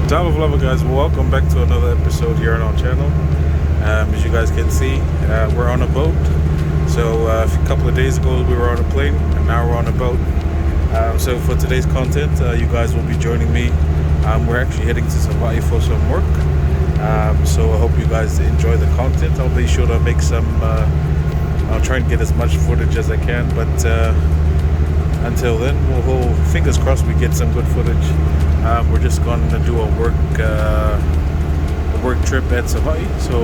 Top of Lava, guys, welcome back to another episode here on our channel. As you guys can see, we're on a boat. So a couple of days ago we were on a plane, and now we're on a boat. So for today's content, you guys will be joining me. We're actually heading to Savaii for some work. So I hope you guys enjoy the content. I'll be sure to make some, I'll try and get as much footage as I can, but until then, we'll fingers crossed we get some good footage. We're just going to do a work trip at Savaii. So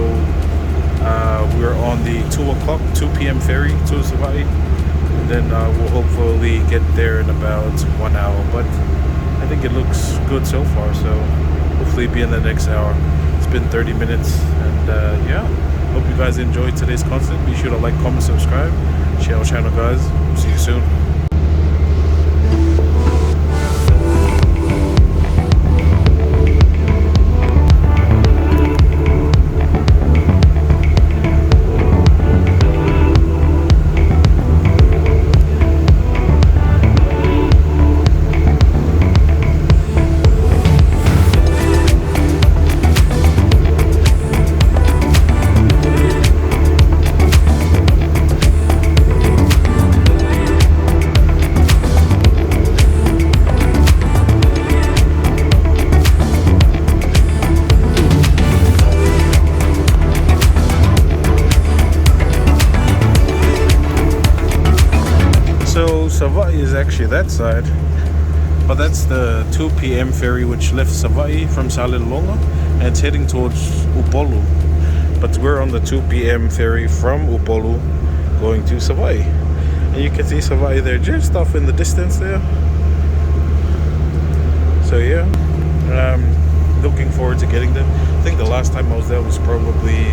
we're on the 2 p.m. ferry to Savaii, and then we'll hopefully get there in about 1 hour. But I think it looks good so far, so hopefully be in the next hour. It's been 30 minutes, and yeah, hope you guys enjoyed today's content. Be sure to like, comment, subscribe, share our channel, guys. See you soon. Savaii is actually that side, but that's the 2 p.m. ferry which left Savaii from Salilonga and it's heading towards Upolu. But we're on the 2 p.m. ferry from Upolu going to Savaii, and you can see Savaii there just off in the distance there. So yeah, looking forward to getting there. I think the last time I was there was probably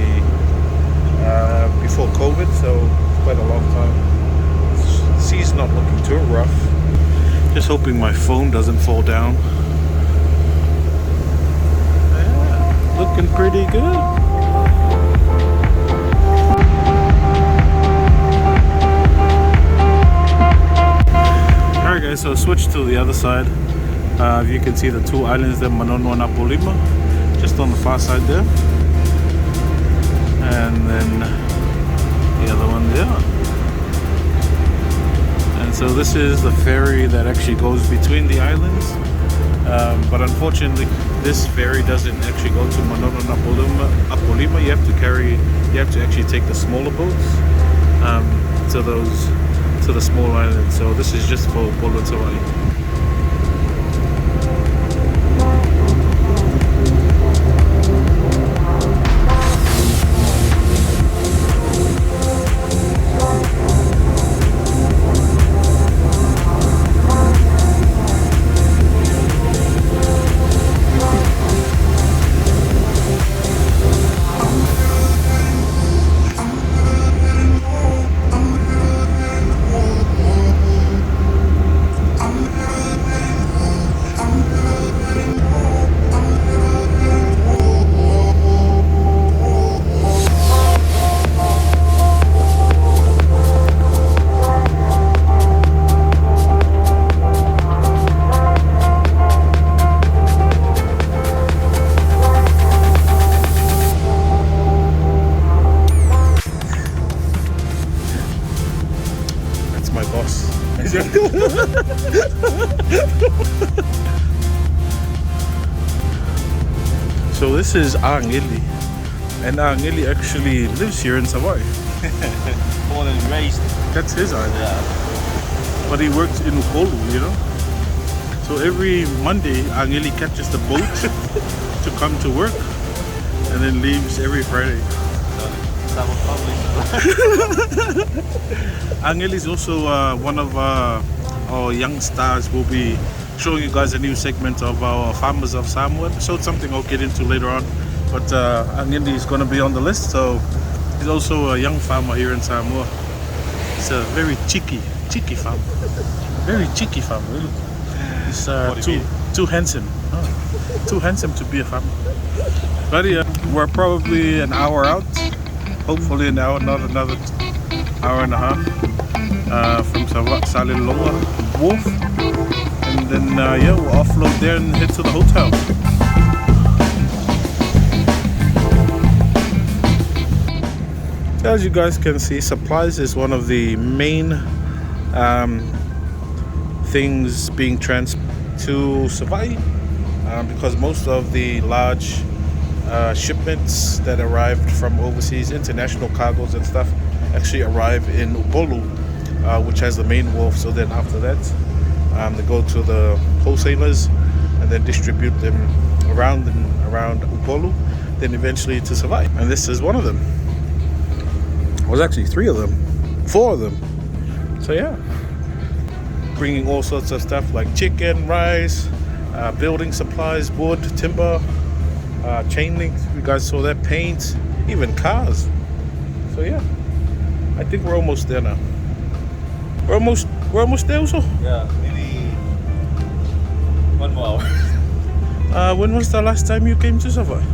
before COVID, so quite a long time. Sea's not looking too rough. Just hoping my phone doesn't fall down. Yeah, looking pretty good. Alright guys, so switch to the other side. You can see the two islands there, Manono and Apolima, just on the far side there. And then the other one there. So this is the ferry that actually goes between the islands, but unfortunately this ferry doesn't actually go to Manono and Apolima. You have to actually take the smaller boats to the small islands. So this is just for Upolu and Savaii. My boss. So this is Angeli, and Angeli actually lives here in Savaii. Born and raised. That's his island. Yeah. But he works in Upolu, you know. So every Monday, Angeli catches the boat to come to work, and then leaves every Friday. Angel is also one of our young stars. We'll be showing you guys a new segment of our Farmers of Samoa episode, something I'll get into later on. But Angel is going to be on the list, so he's also a young farmer here in Samoa. He's a very cheeky farmer. Very cheeky farmer. He's too handsome. Oh, too handsome to be a farmer. But yeah, we're probably an hour out. Hopefully an hour, not another hour and a half from Salilonga Wharf, and then yeah, we'll offload there and head to the hotel. as you guys can see, supplies is one of the main things being trans to Savaii, because most of the large shipments that arrived from overseas, international cargoes and stuff, actually arrive in Upolu, which has the main wharf. So then after that, they go to the wholesalers and then distribute them around Upolu, then eventually to Savaii. And this is one of them. It was actually 3 of them, 4 of them. So yeah, bringing all sorts of stuff like chicken, rice, building supplies, wood, timber, chain link. You guys saw that, paint, even cars. So yeah, I think we're almost there now. We're almost there also. Yeah, maybe 1 more hour. When was the last time you came to Savaii?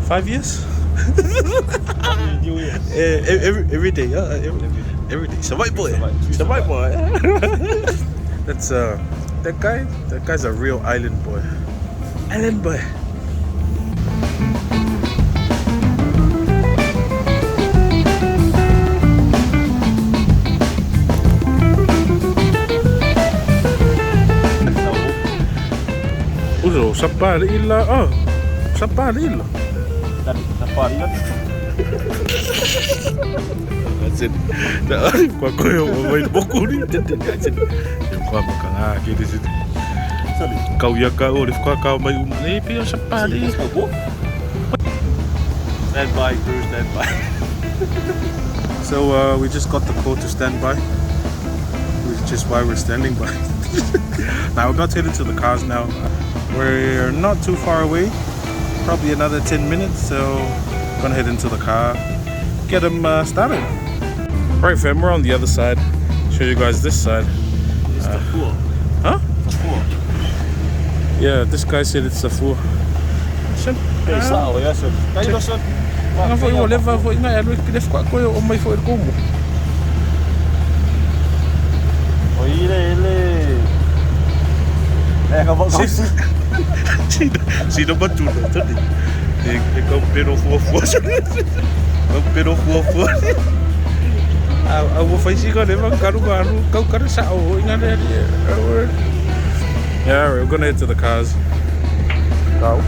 5 years? New Year. Every day, yeah. Every day. Savaii boy. Savaii boy. That's that guy. That guy's a real island boy. Island boy. Uso, Savaii illa. Oh, Savaii illa. Savaii yan. That's it. Kwa koyo mabait boku ni tete. Kwa makangaki di situ. Kau ya kau di kau mai ni pio Savaii. Stand by, crew, stand by. So we just got the call to stand by, which is why we're standing by. Now we're about to head into the cars now. We're not too far away, probably another 10 minutes, so we're gonna head into the car, get them started. Right fam, we're on the other side. Show you guys this side. It's the four. Huh? The four. Yeah, this guy said it's the full. Hey, sao ya sir? Kayo sir. Nga foi o leva foi nga alo que kwa koyo o mai foi como. Ele. Acabou com isso. Si no matuto, tadi. Kau pero fofo. Kau pero fofo. Aku fai sih kau leva karu kau kau sao ingat dia. Yeah, we're gonna head to the cars. Go.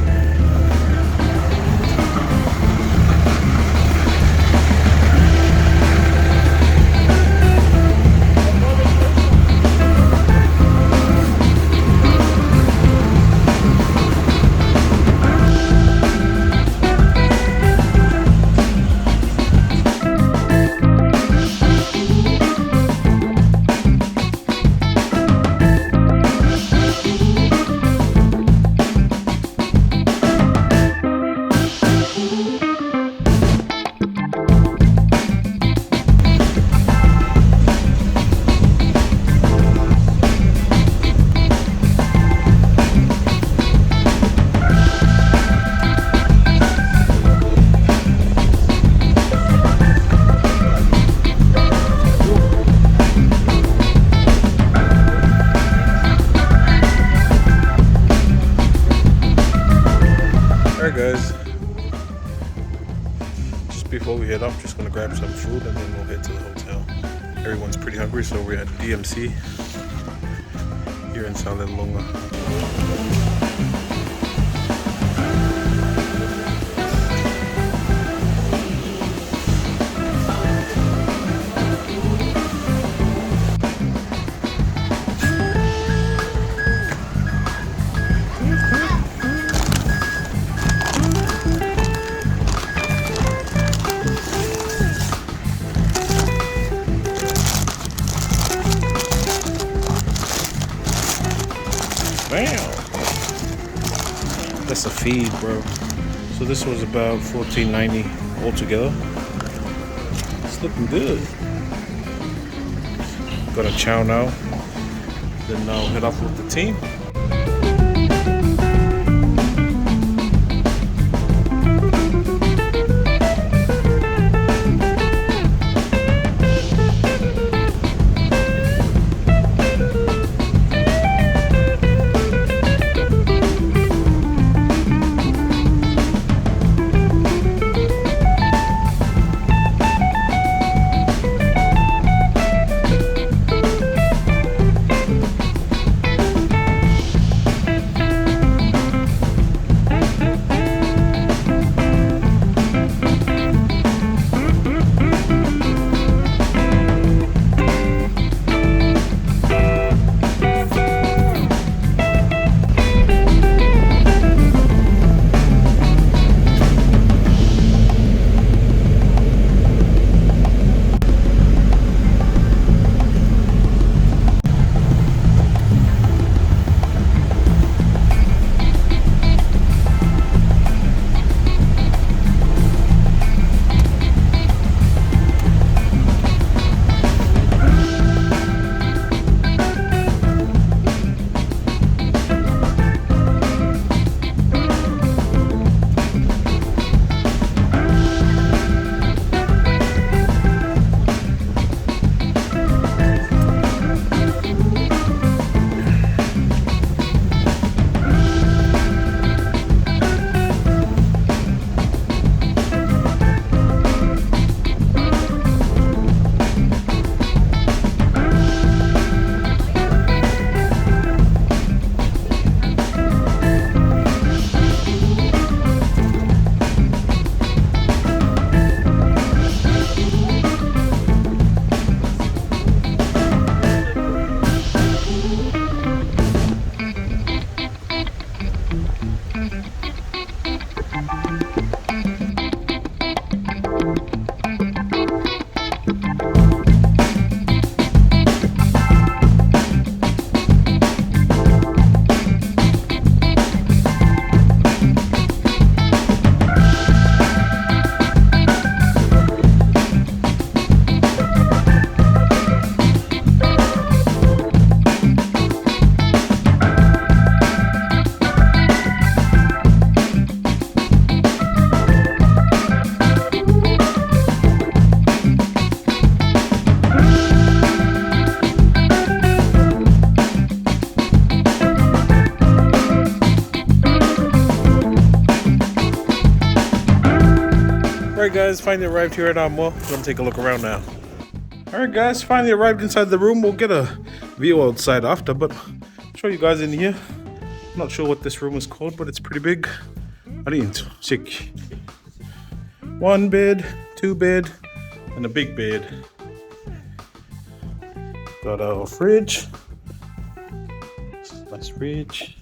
Guys, just before we head up, just gonna grab some food and then we'll head to the hotel. Everyone's pretty hungry, so we're at DMC here in Salelonga. That's a feed, bro. So this was about $14.90 altogether. It's looking good. Gonna chow now. Then I'll head off with the team. Alright guys, finally arrived here at Amoa. We're gonna take a look around now. Alright guys, finally arrived inside the room. We'll get a view outside after, but I'll show you guys in here. I'm not sure what this room is called, but it's pretty big. Sick. 1 bed, 2 bed, and a big bed. Got our fridge. Nice fridge.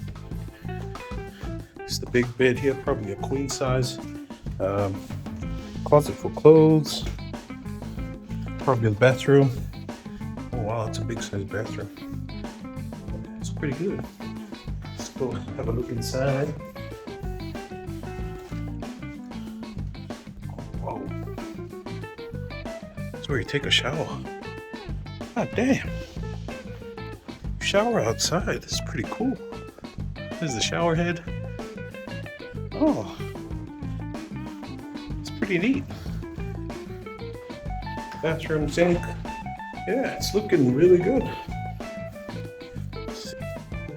It's the big bed here, probably a queen size. Closet for clothes. Probably the bathroom. Oh wow, it's a big size bathroom. It's pretty good. Let's go have a look inside. Oh, whoa. That's where you take a shower. God damn. Shower outside. This is pretty cool. There's the shower head. Oh. It's pretty neat. Bathroom sink. Yeah, it's looking really good. It's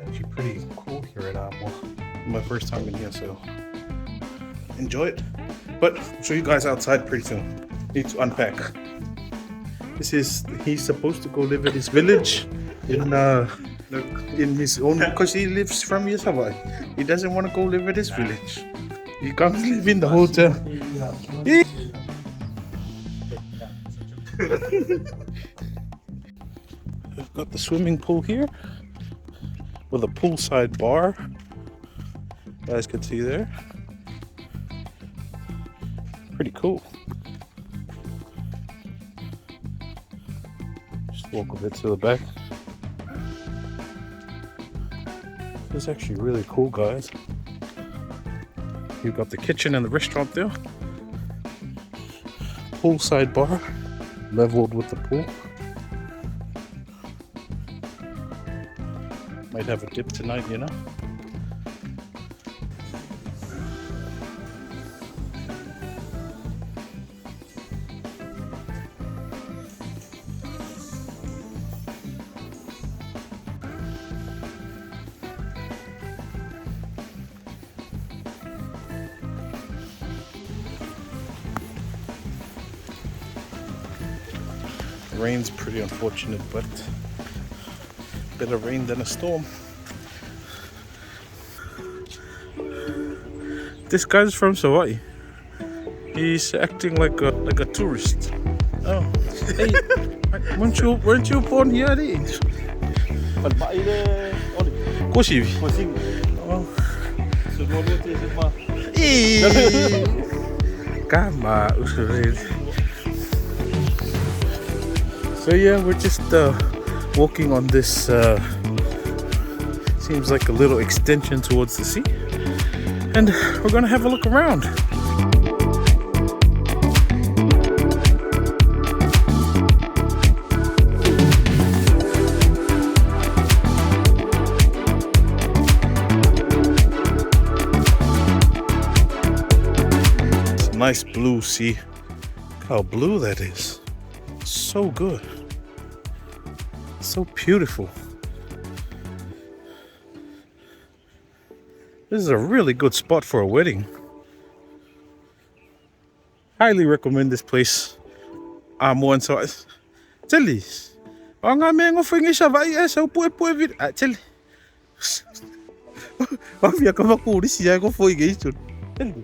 actually pretty cool here at Amoa. My first time in here, so enjoy it. But I'll show you guys outside pretty soon. Need to unpack. He's supposed to go live at his village in his own, because he lives from Savaii. He doesn't want to go live at his village. He comes live in the hotel. We've got the swimming pool here with a poolside bar. You guys can see there. Pretty cool. Just walk a bit to the back. It's actually really cool, guys. You've got the kitchen and the restaurant there. Poolside bar, leveled with the pool. Might have a dip tonight, you know. The rain's pretty unfortunate, but better rain than a storm. This guy's from Savaii. He's acting like a tourist. Oh, hey, weren't you born here? Koshi. Oh. Kama usually. So yeah, we're just walking on this, seems like a little extension towards the sea, and we're gonna have a look around. It's a nice blue sea. Look how blue that is. So good. So beautiful. This is a really good spot for a wedding. Highly recommend this place. Amoa and so. Tell you. Ang aming offering is Savaii so po vid. Tell you. Via ka makuri siya ko foi gayso. Tell you.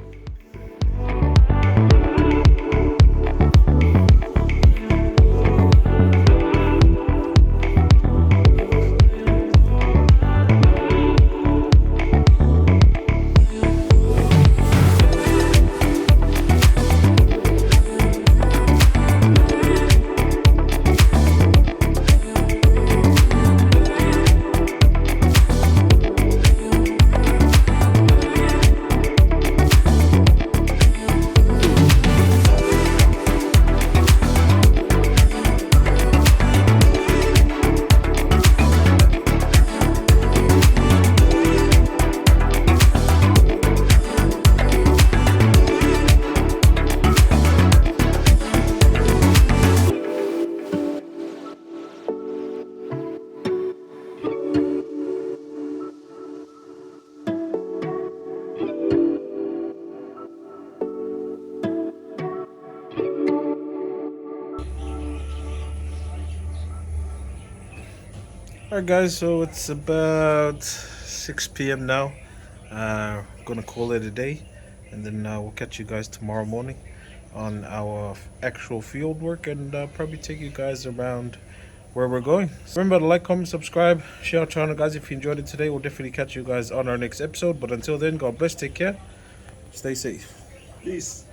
Alright guys, so it's about 6 p.m. now. Gonna call it a day, and then we'll catch you guys tomorrow morning on our actual field work, and probably take you guys around where we're going. Remember to like, comment, subscribe, share our channel guys if you enjoyed it today. We'll definitely catch you guys on our next episode, but until then, God bless, take care, stay safe. Peace.